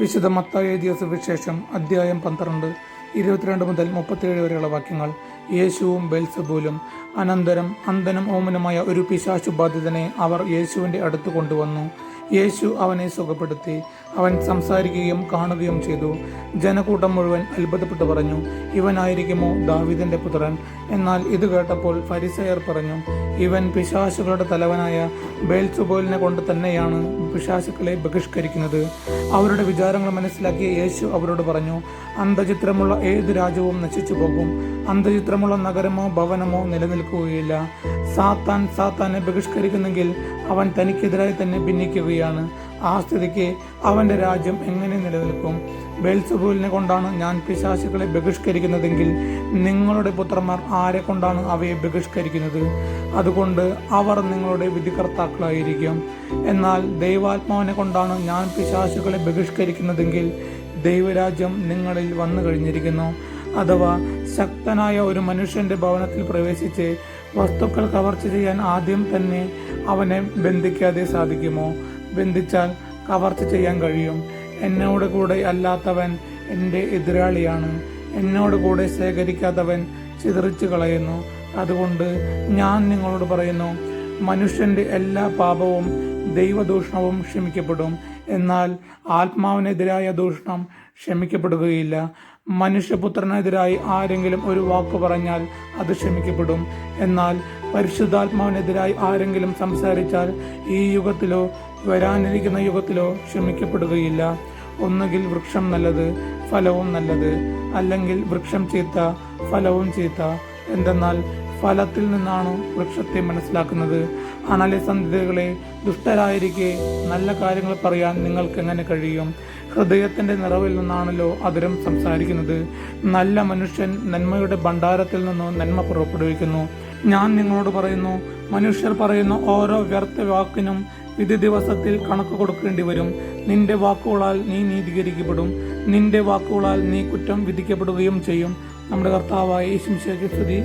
വിശുദ്ധ മത്തായി എഴുതിയ സുവിശേഷം അധ്യായം 12 22 മുതൽ 37 വരെയുള്ള വാക്യങ്ങൾ. യേശുവും ബെൽസെബൂലും. അനന്തരം അന്ധനും ഓമനുമായ ഒരു പിശാചു ബാധിതനെ അവർ യേശുവിൻ്റെ അടുത്ത് കൊണ്ടുവന്നു. യേശു അവനെ സുഖപ്പെടുത്തി. അവൻ സംസാരിക്കുകയും കാണുകയും ചെയ്തു. ജനക്കൂട്ടം മുഴുവൻ അത്ഭുതപ്പെട്ടു പറഞ്ഞു, ഇവനായിരിക്കുമോ ദാവീദിന്റെ പുത്രൻ? എന്നാൽ ഇത് കേട്ടപ്പോൾ ഫരിസയർ പറഞ്ഞു, ഇവൻ പിശാചുകളുടെ തലവനായ ബെൽസെബൂലിനെ കൊണ്ട് തന്നെയാണ് പിശാചുക്കളെ ബഹിഷ്കരിക്കുന്നത്. അവരുടെ വിചാരങ്ങൾ മനസ്സിലാക്കിയ യേശു അവരോട് പറഞ്ഞു, അന്തചിത്രമുള്ള ഏതു രാജ്യവും നശിച്ചു പോകും. അന്തചിത്രമുള്ള നഗരമോ ഭവനമോ നിലനിൽക്കുകയില്ല. സാത്താൻ സാത്താനെ ബഹിഷ്കരിക്കുന്നെങ്കിൽ അവൻ തനിക്കെതിരായി തന്നെ ഭിന്നിക്കുകയാണ്. ആ സ്ഥിതിക്ക് അവന്റെ രാജ്യം എങ്ങനെ നിലനിൽക്കും? ബെൽസെബൂലിനെ കൊണ്ടാണ് ഞാൻ പിശാചുക്കളെ ബഹിഷ്കരിക്കുന്നതെങ്കിൽ നിങ്ങളുടെ പുത്രന്മാർ ആരെ കൊണ്ടാണ് അവയെ ബഹിഷ്കരിക്കുന്നത്? അതുകൊണ്ട് അവർ നിങ്ങളുടെ വിധികർത്താക്കളായിരിക്കും. എന്നാൽ ദൈവാത്മാവിനെ കൊണ്ടാണ് ഞാൻ പിശാചുക്കളെ ബഹിഷ്കരിക്കുന്നതെങ്കിൽ ദൈവരാജ്യം നിങ്ങളിൽ വന്നു കഴിഞ്ഞിരിക്കുന്നു. അഥവാ ശക്തനായ ഒരു മനുഷ്യന്റെ ഭവനത്തിൽ പ്രവേശിച്ച് വസ്തുക്കൾ കവർച്ച ചെയ്യാൻ ആദ്യം തന്നെ അവനെ ബന്ധിക്കാതെ സാധിക്കുമോ? ബന്ധിച്ചാൽ കവർച്ച ചെയ്യാൻ കഴിയും. എന്നോട് കൂടെ അല്ലാത്തവൻ എൻ്റെ എതിരാളിയാണ്. എന്നോട് കൂടെ ശേഖരിക്കാത്തവൻ ചിതറിച്ചു കളയുന്നു. അതുകൊണ്ട് ഞാൻ നിങ്ങളോട് പറയുന്നു, മനുഷ്യന്റെ എല്ലാ പാപവും ദൈവദൂഷണവും ക്ഷമിക്കപ്പെടും, എന്നാൽ ആത്മാവിനെതിരായ ദൂഷണം ക്ഷമിക്കപ്പെടുകയില്ല. മനുഷ്യപുത്രനെതിരായി ആരെങ്കിലും ഒരു വാക്ക് പറഞ്ഞാൽ അത് ക്ഷമിക്കപ്പെടും, എന്നാൽ പരിശുദ്ധാത്മാവിനെതിരായി ആരെങ്കിലും സംസാരിച്ചാൽ ഈ യുഗത്തിലോ വരാനിരിക്കുന്ന യുഗത്തിലോ ക്ഷമിക്കപ്പെടുകയില്ല. ഒന്നുകിൽ വൃക്ഷം നല്ലത്, ഫലവും നല്ലത്, അല്ലെങ്കിൽ വൃക്ഷം ചീത്ത, ഫലവും ചീത്ത. എന്തെന്നാൽ ഫലത്തിൽ നിന്നാണ് വൃക്ഷത്തെ മനസ്സിലാക്കുന്നത്. അനലസന്ധികളെ, ദുഷ്ടരായിരിക്കെ നല്ല കാര്യങ്ങൾ പറയാൻ നിങ്ങൾക്ക് എങ്ങനെ കഴിയും? ഹൃദയത്തിന്റെ നിറവിൽ നിന്നാണല്ലോ അതിരം സംസാരിക്കുന്നത്. നല്ല മനുഷ്യൻ നന്മയുടെ ഭണ്ഡാരത്തിൽ നിന്ന് നന്മ പുറപ്പെടുവിക്കുന്നു. ഞാൻ നിങ്ങളോട് പറയുന്നു, മനുഷ്യർ പറയുന്ന ഓരോ വ്യർത്ഥ വാക്കിനും വിധി ദിവസത്തിൽ കണക്ക് കൊടുക്കേണ്ടി വരും. നിന്റെ വാക്കുകളാൽ നീ നീതീകരിക്കപ്പെടും, നിന്റെ വാക്കുകളാൽ നീ കുറ്റം വിധിക്കപ്പെടുകയും ചെയ്യും. നമ്മുടെ കർത്താവായ യേശുമിശിഹായ്ക്ക് സ്തുതി.